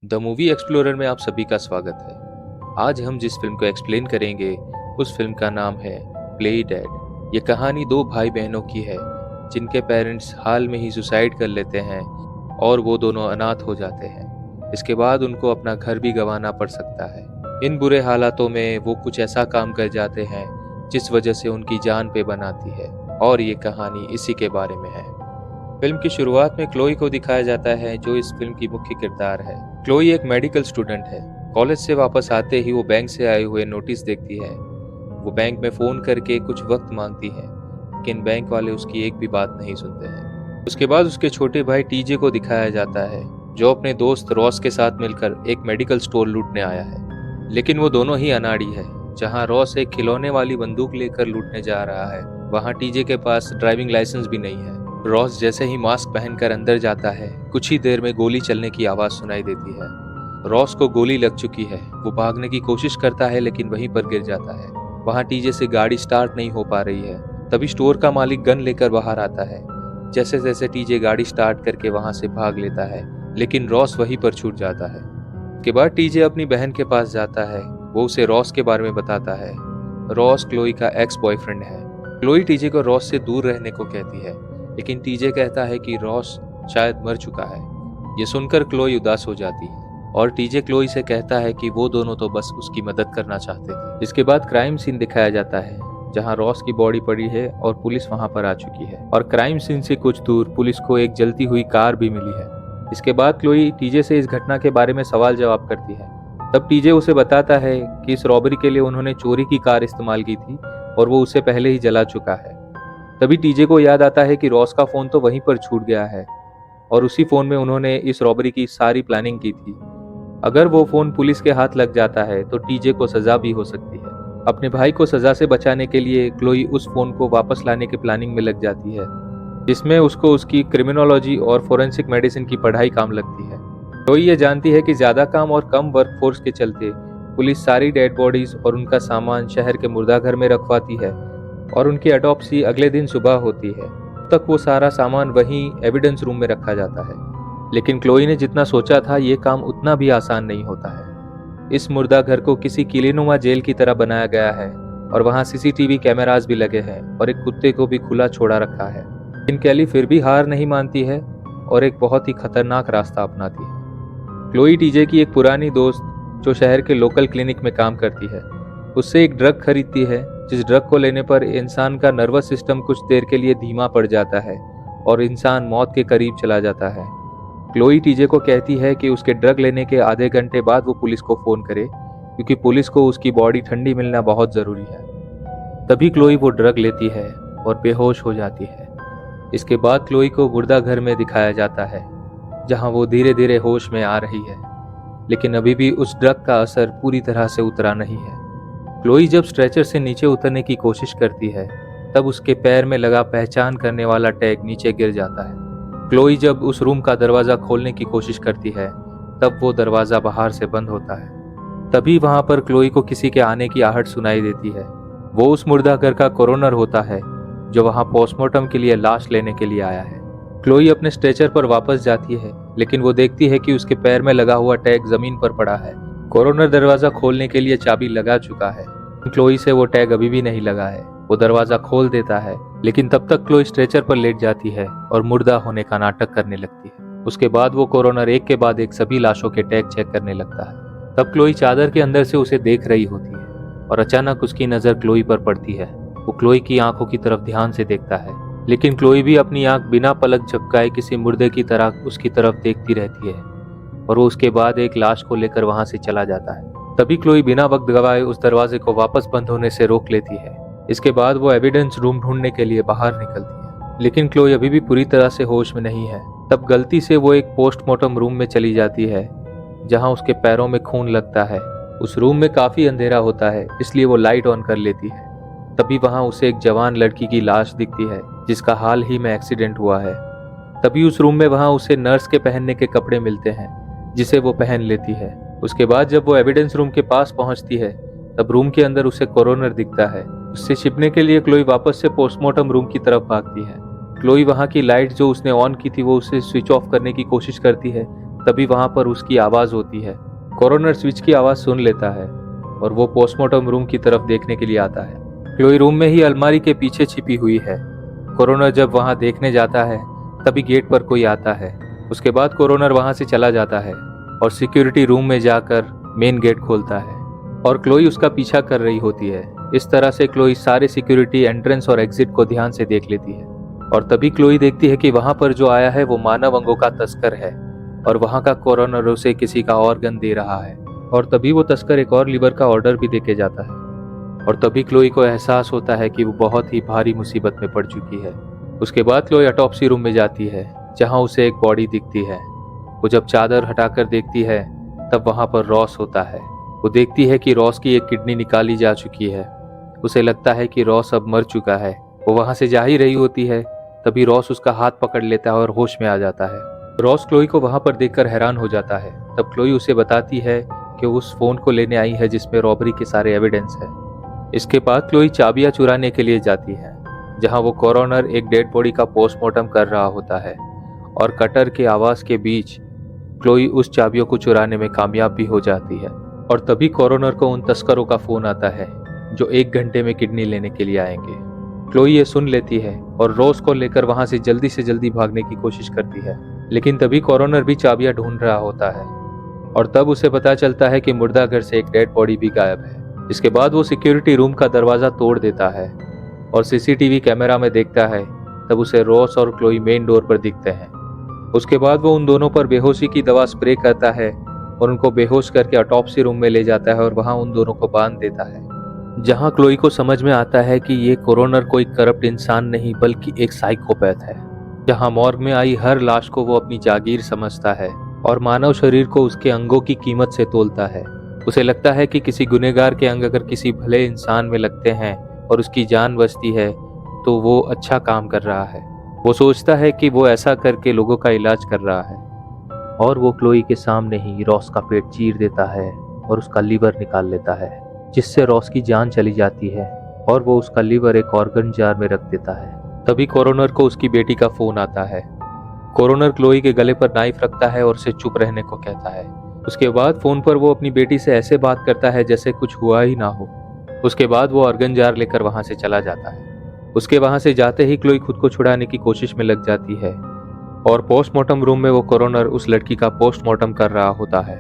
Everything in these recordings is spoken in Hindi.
द मूवी एक्सप्लोरर में आप सभी का स्वागत है। आज हम जिस फिल्म को एक्सप्लेन करेंगे उस फिल्म का नाम है प्ले डेड। ये कहानी दो भाई बहनों की है जिनके पेरेंट्स हाल में ही सुसाइड कर लेते हैं और वो दोनों अनाथ हो जाते हैं। इसके बाद उनको अपना घर भी गंवाना पड़ सकता है। इन बुरे हालातों में वो कुछ ऐसा काम कर जाते हैं जिस वजह से उनकी जान पे बन आती है और ये कहानी इसी के बारे में है। फिल्म की शुरुआत में क्लोई को दिखाया जाता है जो इस फिल्म की मुख्य किरदार है। क्लोई एक मेडिकल स्टूडेंट है। कॉलेज से वापस आते ही वो बैंक से आए हुए नोटिस देखती है। वो बैंक में फोन करके कुछ वक्त मांगती है, लेकिन बैंक वाले उसकी एक भी बात नहीं सुनते हैं। उसके बाद उसके छोटे भाई टीजे को दिखाया जाता है जो अपने दोस्त रॉस के साथ मिलकर एक मेडिकल स्टोर लूटने आया है। लेकिन वो दोनों ही अनाड़ी है। जहाँ रॉस एक खिलौने वाली बंदूक लेकर लूटने जा रहा है, वहाँ टीजे के पास ड्राइविंग लाइसेंस भी नहीं है। रॉस जैसे ही मास्क पहनकर अंदर जाता है, कुछ ही देर में गोली चलने की आवाज सुनाई देती है। रॉस को गोली लग चुकी है। वो भागने की कोशिश करता है लेकिन वहीं पर गिर जाता है। वहां टीजे से गाड़ी स्टार्ट नहीं हो पा रही है। तभी स्टोर का मालिक गन लेकर बाहर आता है। जैसे जैसे टीजे गाड़ी स्टार्ट करके वहां से भाग लेता है, लेकिन रॉस वहीं पर छूट जाता है। के बाद टीजे अपनी बहन के पास जाता है। वो उसे रॉस के बारे में बताता है। रॉस क्लोई का एक्स बॉयफ्रेंड है। क्लोई टीजे को रॉस से दूर रहने को कहती है, लेकिन टीजे कहता है कि रॉस शायद मर चुका है। ये सुनकर क्लोई उदास हो जाती है और टीजे क्लोई से कहता है कि वो दोनों तो बस उसकी मदद करना चाहते थे। इसके बाद क्राइम सीन दिखाया जाता है जहां रॉस की बॉडी पड़ी है और पुलिस वहां पर आ चुकी है। और क्राइम सीन से कुछ दूर पुलिस को एक जलती हुई कार भी मिली है। इसके बाद क्लोई टीजे से इस घटना के बारे में सवाल जवाब करती है। तब टीजे उसे बताता है कि इस रॉबरी के लिए उन्होंने चोरी की कार इस्तेमाल की थी और वो उसे पहले ही जला चुका है। तभी टीजे को याद आता है कि रॉस का फोन तो वहीं पर छूट गया है और उसी फोन में उन्होंने इस रॉबरी की सारी प्लानिंग की थी। अगर वो फोन पुलिस के हाथ लग जाता है तो टीजे को सजा भी हो सकती है। अपने भाई को सजा से बचाने के लिए क्लोई उस फोन को वापस लाने की प्लानिंग में लग जाती है, जिसमें उसको उसकी क्रिमिनोलॉजी और फोरेंसिक मेडिसिन की पढ़ाई काम लगती है। क्लोई ये जानती है कि ज्यादा काम और कम वर्कफोर्स के चलते पुलिस सारी डेड बॉडीज और उनका सामान शहर के मुर्दाघर में रखवाती है और उनकी ऑटोप्सी अगले दिन सुबह होती है। तब तक वो सारा सामान वहीं एविडेंस रूम में रखा जाता है। लेकिन क्लोई ने जितना सोचा था ये काम उतना भी आसान नहीं होता है। इस मुर्दा घर को किसी किलेनुमा जेल की तरह बनाया गया है और वहाँ सीसीटीवी कैमरास भी लगे हैं और एक कुत्ते को भी खुला छोड़ा रखा है। लेकिन कैली फिर भी हार नहीं मानती है और एक बहुत ही खतरनाक रास्ता अपनाती है। क्लोई टीजे की एक पुरानी दोस्त जो शहर के लोकल क्लिनिक में काम करती है, उससे एक ड्रग खरीदती है जिस ड्रग को लेने पर इंसान का नर्वस सिस्टम कुछ देर के लिए धीमा पड़ जाता है और इंसान मौत के करीब चला जाता है। क्लोई टीजे को कहती है कि उसके ड्रग लेने के आधे घंटे बाद वो पुलिस को फोन करे, क्योंकि पुलिस को उसकी बॉडी ठंडी मिलना बहुत जरूरी है। तभी क्लोई वो ड्रग लेती है और बेहोश हो जाती है। इसके बाद क्लोई को मुर्दा घर में दिखाया जाता है जहां वो धीरे धीरे होश में आ रही है, लेकिन अभी भी उस ड्रग का असर पूरी तरह से उतरा नहीं है। क्लोई जब स्ट्रेचर से नीचे उतरने की कोशिश करती है तब उसके पैर में लगा पहचान करने वाला टैग नीचे गिर जाता है। क्लोई जब उस रूम का दरवाजा खोलने की कोशिश करती है तब वो दरवाजा बाहर से बंद होता है। तभी वहां पर क्लोई को किसी के आने की आहट सुनाई देती है। वो उस मुर्दा घर का कोरोनर होता है जो वहां पोस्टमार्टम के लिए लाश लेने के लिए आया है। क्लोई अपने स्ट्रेचर पर वापस जाती है, लेकिन वो देखती है कि उसके पैर में लगा हुआ टैग जमीन पर पड़ा है। कोरोनर दरवाजा खोलने के लिए चाबी लगा चुका है। क्लोई से वो टैग अभी भी नहीं लगा है। वो दरवाजा खोल देता है, लेकिन तब तक क्लोई स्ट्रेचर पर लेट जाती है और मुर्दा होने का नाटक करने लगती है। उसके बाद वो कोरोनर एक के बाद एक सभी लाशों के टैग चेक करने लगता है। तब क्लोई चादर के अंदर से उसे देख रही होती है और अचानक उसकी नजर क्लोई पर पड़ती है। वो क्लोई की आंखों की तरफ ध्यान से देखता है, लेकिन क्लोई भी अपनी आंख बिना पलक झपकाए किसी मुर्दे की तरह उसकी तरफ देखती रहती है और वो उसके बाद एक लाश को लेकर वहां से चला जाता है। तभी क्लोई बिना वक्त गवाए उस दरवाजे को वापस बंद होने से रोक लेती है। इसके बाद वो एविडेंस रूम ढूंढने के लिए बाहर निकलती है, लेकिन क्लोई अभी भी पूरी तरह से होश में नहीं है। तब गलती से वो एक पोस्टमार्टम रूम में चली जाती है जहां उसके पैरों में खून लगता है। उस रूम में काफी अंधेरा होता है, इसलिए वो लाइट ऑन कर लेती है। तभी वहां उसे एक जवान लड़की की लाश दिखती है जिसका हाल ही में एक्सीडेंट हुआ है। तभी उस रूम में वहां उसे नर्स के पहनने के कपड़े मिलते हैं जिसे वो पहन लेती है। उसके बाद जब वो एविडेंस रूम के पास पहुंचती है तब रूम के अंदर उसे कोरोनर दिखता है। उससे छिपने के लिए क्लोई वापस से पोस्टमार्टम रूम की तरफ भागती है। क्लोई वहां की लाइट जो उसने ऑन की थी वो उसे स्विच ऑफ करने की कोशिश करती है, तभी वहां पर उसकी आवाज होती है। कोरोनर स्विच की आवाज सुन लेता है और वो पोस्टमार्टम रूम की तरफ देखने के लिए आता है। क्लोई रूम में ही अलमारी के पीछे छिपी हुई है। कोरोनर जब वहां देखने जाता है तभी गेट पर कोई आता है। उसके बाद कोरोनर वहां से चला जाता है और सिक्योरिटी रूम में जाकर मेन गेट खोलता है और क्लोई उसका पीछा कर रही होती है। इस तरह से क्लोई सारे सिक्योरिटी एंट्रेंस और एग्जिट को ध्यान से देख लेती है और तभी क्लोई देखती है कि वहां पर जो आया है वो मानव अंगों का तस्कर है और वहां का कोरोनर उसे किसी का ऑर्गन दे रहा है। और तभी वो तस्कर एक और लीवर का ऑर्डर भी देके जाता है और तभी क्लोई को एहसास होता है कि वो बहुत ही भारी मुसीबत में पड़ चुकी है। उसके बाद क्लोई ऑटोप्सी रूम में जाती है जहां उसे एक बॉडी दिखती है। वो जब चादर हटाकर देखती है तब वहां पर रॉस होता है। वो देखती है कि रॉस की एक किडनी निकाली जा चुकी है। उसे लगता है कि रॉस अब मर चुका है। वो वहां से जा ही रही होती है तभी रॉस उसका हाथ पकड़ लेता है और होश में आ जाता है। रॉस क्लोई को वहां पर देखकर हैरान हो जाता है। तब क्लोई उसे बताती है कि उस फोन को लेने आई है जिसमें रॉबरी के सारे एविडेंस है। इसके बाद क्लोई चाबियां चुराने के लिए जाती है जहां वो कोरोनर एक डेड बॉडी का पोस्टमार्टम कर रहा होता है और कटर के आवाज के बीच क्लोई उस चाबियों को चुराने में कामयाब भी हो जाती है। और तभी कोरोनर को उन तस्करों का फोन आता है जो 1 घंटे में किडनी लेने के लिए आएंगे। क्लोई ये सुन लेती है और रोज को लेकर वहां से जल्दी भागने की कोशिश करती है, लेकिन तभी कोरोनर भी चाबियां ढूंढ रहा होता है और तब उसे पता चलता है कि मुर्दा घर से एक डेड बॉडी भी गायब है। इसके बाद वो सिक्योरिटी रूम का दरवाजा तोड़ देता है और सीसीटीवी कैमरा में देखता है। तब उसे रॉस और क्लोई मेन डोर पर दिखते हैं। उसके बाद वो उन दोनों पर बेहोशी की दवा स्प्रे करता है और उनको बेहोश करके ऑटोप्सी रूम में ले जाता है और वहां उन दोनों को बांध देता है, जहां क्लोई को समझ में आता है कि ये कोरोनर कोई करप्ट इंसान नहीं बल्कि एक साइकोपैथ है, जहां मॉर्ग में आई हर लाश को वो अपनी जागीर समझता है और मानव शरीर को उसके अंगों की कीमत से तोलता है। उसे लगता है कि किसी गुनहगार के अंग अगर किसी भले इंसान में लगते हैं और उसकी जान बचती है तो वो अच्छा काम कर रहा है। वो सोचता है कि वो ऐसा करके लोगों का इलाज कर रहा है और वो क्लोई के सामने ही रॉस का पेट चीर देता है और उसका लीवर निकाल लेता है, जिससे रॉस की जान चली जाती है और वो उसका लीवर एक ऑर्गन जार में रख देता है। तभी कोरोनर को उसकी बेटी का फोन आता है। कोरोनर क्लोई के गले पर नाइफ रखता है और उसे चुप रहने को कहता है। उसके बाद फोन पर वो अपनी बेटी से ऐसे बात करता है जैसे कुछ हुआ ही ना हो। उसके बाद वो ऑर्गन जार लेकर वहां से चला जाता है। उसके वहां से जाते ही क्लोई खुद को छुड़ाने की कोशिश में लग जाती है और पोस्टमार्टम रूम में वो कोरोनर उस लड़की का पोस्टमार्टम कर रहा होता है।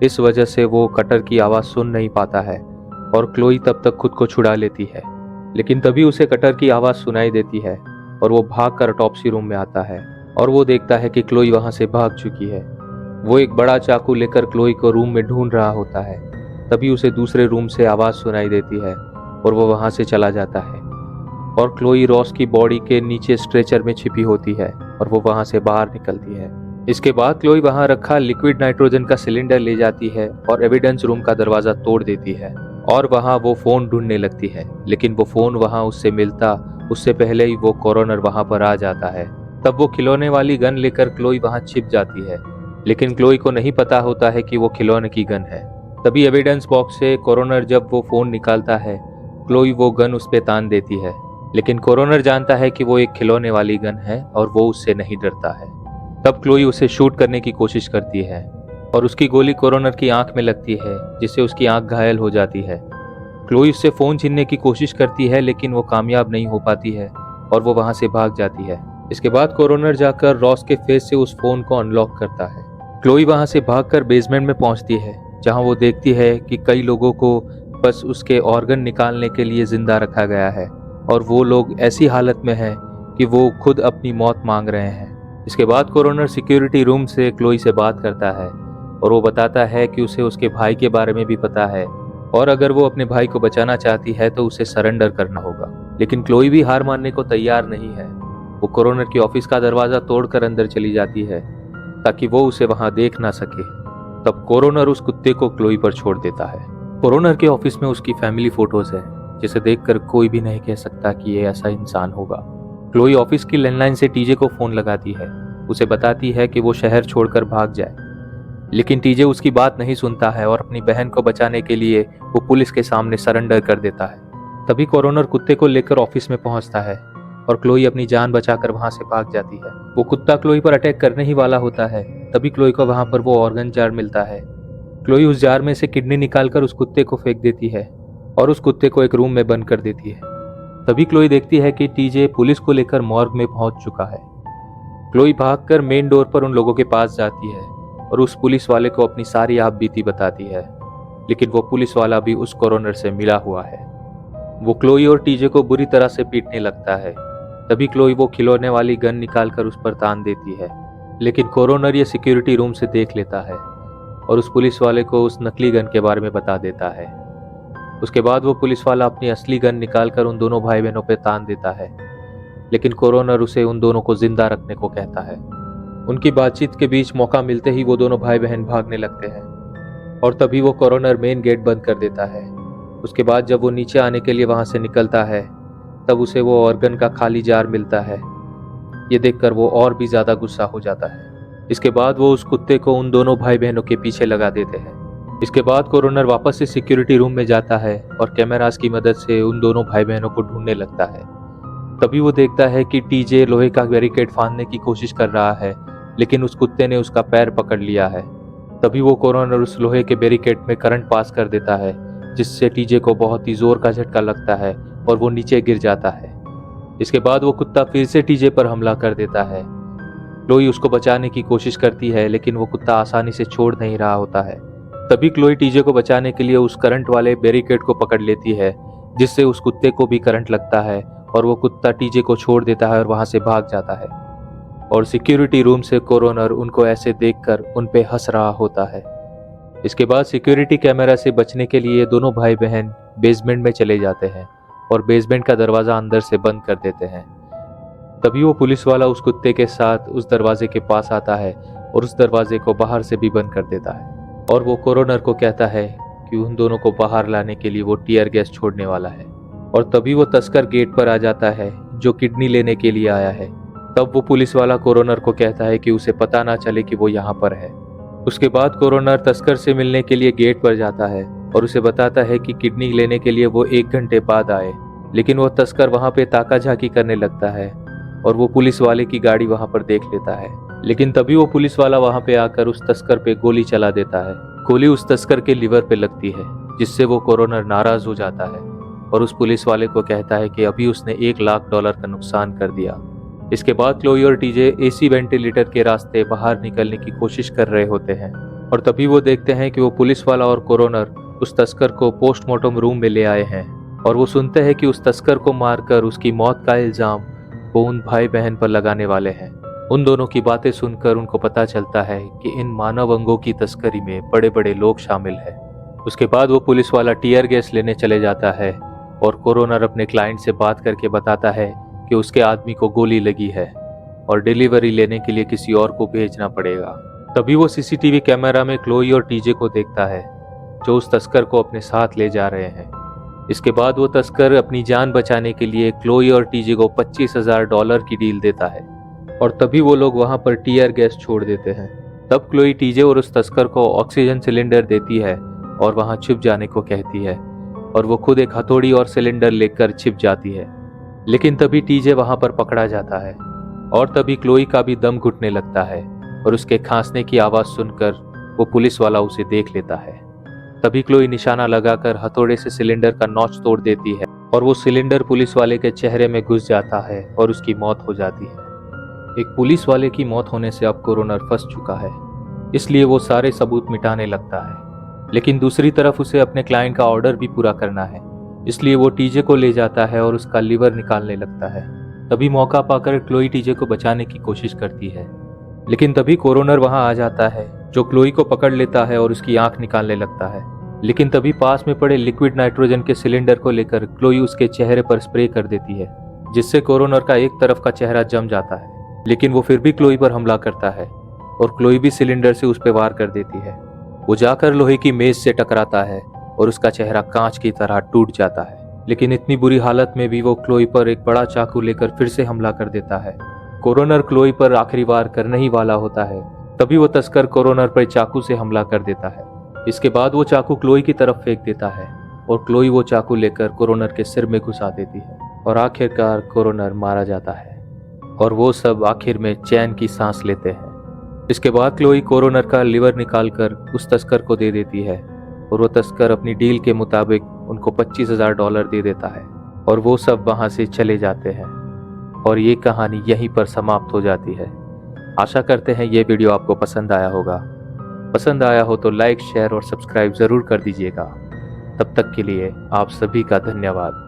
इस वजह से वो कटर की आवाज सुन नहीं पाता है और क्लोई तब तक खुद को छुड़ा लेती है, लेकिन तभी उसे कटर की आवाज सुनाई देती है और वो भागकर ऑटोप्सी रूम में आता है और वो देखता है कि क्लोई वहां से भाग चुकी है। वो एक बड़ा चाकू लेकर क्लोई को रूम में ढूंढ रहा होता है। तभी उसे दूसरे रूम से आवाज सुनाई देती है और वो वहां से चला जाता है और क्लोई रॉस की बॉडी के नीचे स्ट्रेचर में छिपी होती है और वो वहां से बाहर निकलती है। इसके बाद क्लोई वहां रखा लिक्विड नाइट्रोजन का सिलेंडर ले जाती है और एविडेंस रूम का दरवाजा तोड़ देती है और वहां वो फोन ढूंढने लगती है, लेकिन वो फोन वहां उससे मिलता उससे पहले ही वो कोरोनर वहां पर आ जाता है। तब वो खिलौने वाली गन लेकर क्लोई वहां छिप जाती है, लेकिन क्लोई को नहीं पता होता है कि वो खिलौने की गन है। तभी एविडेंस बॉक्स से कोरोनर जब वो फोन निकालता है, क्लोई वो गन उस पे तान देती है, लेकिन कोरोनर जानता है कि वो एक खिलौने वाली गन है और वो उससे नहीं डरता है। तब क्लोई उसे शूट करने की कोशिश करती है और उसकी गोली कोरोनर की आंख में लगती है, जिससे उसकी आंख घायल हो जाती है। क्लोई उससे फोन छीनने की कोशिश करती है, लेकिन वो कामयाब नहीं हो पाती है और वो वहां से भाग जाती है। इसके बाद कोरोनर जाकर रॉस के फेस से उस फोन को अनलॉक करता है। क्लोई वहां से भागकर बेसमेंट में पहुंचती है, जहां वो देखती है कि कई लोगों को बस उसके ऑर्गन निकालने के लिए जिंदा रखा गया है और वो लोग ऐसी हालत में हैं कि वो खुद अपनी मौत मांग रहे हैं। इसके बाद कोरोनर सिक्योरिटी रूम से क्लोई से बात करता है और वो बताता है कि उसे उसके भाई के बारे में भी पता है और अगर वो अपने भाई को बचाना चाहती है तो उसे सरेंडर करना होगा। लेकिन क्लोई भी हार मानने को तैयार नहीं है। वो कोरोनर की ऑफिस का दरवाजा तोड़कर अंदर चली जाती है ताकि वो उसे वहां देख ना सके। तब कोरोनर उस कुत्ते को क्लोई पर छोड़ देता है। कोरोनर के ऑफिस में उसकी फैमिली फोटोज है, जिसे देखकर कोई भी नहीं कह सकता कि ये ऐसा इंसान होगा। क्लोई ऑफिस की लैंडलाइन से टीजे को फोन लगाती है। उसे बताती है कि वो शहर छोड़कर भाग जाए, लेकिन टीजे उसकी बात नहीं सुनता है और अपनी बहन को बचाने के लिए वो पुलिस के सामने सरेंडर कर देता है। तभी कोरोनर कुत्ते को लेकर ऑफिस में पहुंचता है, और क्लोई अपनी जान बचाकर वहां से भाग जाती है। वो कुत्ता क्लोई पर अटैक करने ही वाला होता है, तभी क्लोई को वहां पर वो ऑर्गन जार मिलता है। क्लोई उस जार में से किडनी निकालकर उस कुत्ते को फेंक देती है और उस कुत्ते को एक रूम में बंद कर देती है। तभी क्लोई देखती है कि टीजे पुलिस को लेकर मॉर्ग में पहुंच चुका है। क्लोई भागकर मेन डोर पर उन लोगों के पास जाती है और उस पुलिस वाले को अपनी सारी आपबीती बताती है, लेकिन वो पुलिस वाला भी उस कोरोनर से मिला हुआ है। वो क्लोई और टीजे को बुरी तरह से पीटने लगता है। तभी क्लोई वो खिलौने वाली गन निकालकर उस पर तान देती है, लेकिन कोरोनर ये सिक्योरिटी रूम से देख लेता है और उस पुलिस वाले को उस नकली गन के बारे में बता देता है। उसके बाद वो पुलिस वाला अपनी असली गन निकालकर उन दोनों भाई बहनों पर तान देता है, लेकिन कोरोनर उसे उन दोनों को जिंदा रखने को कहता है। उनकी बातचीत के बीच मौका मिलते ही वो दोनों भाई बहन भागने लगते हैं और तभी वो कोरोनर मेन गेट बंद कर देता है। उसके बाद जब वो नीचे आने के लिए वहां से निकलता है, तब उसे वो ऑर्गन का खाली जार मिलता है। ये देखकर वो और भी ज्यादा गुस्सा हो जाता है। इसके बाद वो उस कुत्ते को उन दोनों भाई बहनों के पीछे लगा देते हैं। इसके बाद कोरोनर वापस से सिक्योरिटी रूम में जाता है और कैमरास की मदद से उन दोनों भाई बहनों को ढूंढने लगता है। तभी वो देखता है कि टीजे लोहे का बैरिकेड फाड़ने की कोशिश कर रहा है, लेकिन उस कुत्ते ने उसका पैर पकड़ लिया है। तभी वो कोरोनर उस लोहे के बैरिकेड में करंट पास कर देता है, जिससे टीजे को बहुत ही जोर का झटका लगता है और वो नीचे गिर जाता है। इसके बाद वो कुत्ता फिर से टीजे पर हमला कर देता है। क्लोई उसको बचाने की कोशिश करती है, लेकिन वो कुत्ता आसानी से छोड़ नहीं रहा होता है। तभी क्लोई टीजे को बचाने के लिए उस करंट वाले बैरिकेड को पकड़ लेती है, जिससे उस कुत्ते को भी करंट लगता है और वो कुत्ता टीजे को छोड़ देता है और वहां से भाग जाता है। और सिक्योरिटी रूम से कोरोनर उनको ऐसे देखकर उन पे हंस रहा होता है। इसके बाद सिक्योरिटी कैमरा से बचने के लिए दोनों भाई बहन बेसमेंट में चले जाते हैं और बेसमेंट का दरवाजा अंदर से बंद कर देते हैं। तभी वो पुलिस वाला उस कुत्ते के साथ उस दरवाजे के पास आता है और उस दरवाजे को बाहर से भी बंद कर देता है। और वो कोरोनर को कहता है कि उन दोनों को बाहर लाने के लिए वो टीयर गैस छोड़ने वाला है। और तभी वो तस्कर गेट पर आ जाता है जो किडनी लेने के लिए आया है। तब वो पुलिस वाला कोरोनर को कहता है कि उसे पता ना चले कि वो यहाँ पर है। उसके बाद कोरोनर तस्कर से मिलने के लिए गेट पर जाता है और उसे बताता है कि किडनी लेने के लिए वो 1 घंटे बाद आए, लेकिन वो तस्कर वहां पे ताका झाकी करने लगता है और वो पुलिस वाले की गाड़ी वहां पर देख लेता है। लेकिन तभी वो पुलिस वाला वहां पे आकर उस तस्कर पे गोली चला देता है। गोली उस तस्कर के लिवर पे लगती है, जिससे वो कोरोनर नाराज हो जाता है और उस पुलिस वाले को कहता है कि अभी उसने $1 लाख का नुकसान कर दिया। इसके बाद क्लोई और टीजे एसी वेंटिलेटर के रास्ते बाहर निकलने की कोशिश कर रहे होते हैं और तभी वो देखते हैं कि वो पुलिस वाला और कोरोनर उस तस्कर को पोस्टमार्टम रूम में ले आए हैं और वो सुनते हैं कि उस तस्कर को मारकर उसकी मौत का इल्जाम वो उन भाई बहन पर लगाने वाले हैं। उन दोनों की बातें सुनकर उनको पता चलता है कि इन मानव अंगों की तस्करी में बड़े बड़े लोग शामिल हैं। उसके बाद वो पुलिस वाला टीयर गैस लेने चले जाता है और कोरोनर अपने क्लाइंट से बात करके बताता है कि उसके आदमी को गोली लगी है और डिलीवरी लेने के लिए किसी और को भेजना पड़ेगा। तभी वो सीसीटीवी कैमरा में क्लोई और टीजे को देखता है जो उस तस्कर को अपने साथ ले जा रहे हैं। इसके बाद वो तस्कर अपनी जान बचाने के लिए क्लोई और टीजे को $25,000 की डील देता है और तभी वो लोग वहां पर टीयर गैस छोड़ देते हैं। तब क्लोई टीजे और उस तस्कर को ऑक्सीजन सिलेंडर देती है और वहां छिप जाने को कहती है और वो खुद एक हथौड़ी और सिलेंडर लेकर छिप जाती है। लेकिन तभी टीजे वहां पर पकड़ा जाता है और तभी क्लोई का भी दम घुटने लगता है और उसके खांसने की आवाज सुनकर वो पुलिस वाला उसे देख लेता है। तभी क्लोई निशाना लगाकर हथौड़े से सिलेंडर का नॉच तोड़ देती है और वो सिलेंडर पुलिस वाले के चेहरे में घुस जाता है और उसकी मौत हो जाती है। एक पुलिस वाले की मौत होने से अब कोरोनर फंस चुका है, इसलिए वो सारे सबूत मिटाने लगता है। लेकिन दूसरी तरफ उसे अपने क्लाइंट का ऑर्डर भी पूरा करना है, इसलिए वो टीजे को ले जाता है और उसका लिवर निकालने लगता है। तभी मौका पाकर क्लोई टीजे को बचाने की कोशिश करती है, लेकिन तभी कोरोनर वहां आ जाता है जो क्लोई को पकड़ लेता है और उसकी आंख निकालने लगता है। लेकिन तभी पास में पड़े लिक्विड नाइट्रोजन के सिलेंडर को लेकर क्लोई उसके चेहरे पर स्प्रे कर देती है, जिससे कोरोनर का एक तरफ का चेहरा जम जाता है। लेकिन वो फिर भी क्लोई पर हमला करता है और क्लोई भी सिलेंडर से उस पर वार कर देती है। वो जाकर लोहे की मेज से टकराता है और उसका चेहरा कांच की तरह टूट जाता है। लेकिन इतनी बुरी हालत में भी वो क्लोई पर एक बड़ा चाकू लेकर फिर से हमला कर देता है। कोरोनर क्लोई पर आखिरी वार करने ही वाला होता है, तभी वो तस्कर कोरोनर पर चाकू से हमला कर देता है। इसके बाद वो चाकू क्लोई की तरफ फेंक देता है और क्लोई वो चाकू लेकर कोरोनर के सिर में घुसा देती है और आखिरकार कोरोनर मारा जाता है और वो सब आखिर में चैन की सांस लेते हैं। इसके बाद क्लोई कोरोनर का लिवर निकालकर उस तस्कर को दे देती है और वो तस्कर अपनी डील के मुताबिक उनको $25,000 दे देता है और वो सब वहां से चले जाते हैं और ये कहानी यहीं पर समाप्त हो जाती है। आशा करते हैं ये वीडियो आपको पसंद आया होगा। पसंद आया हो तो लाइक, शेयर और सब्सक्राइब ज़रूर कर दीजिएगा। तब तक के लिए आप सभी का धन्यवाद।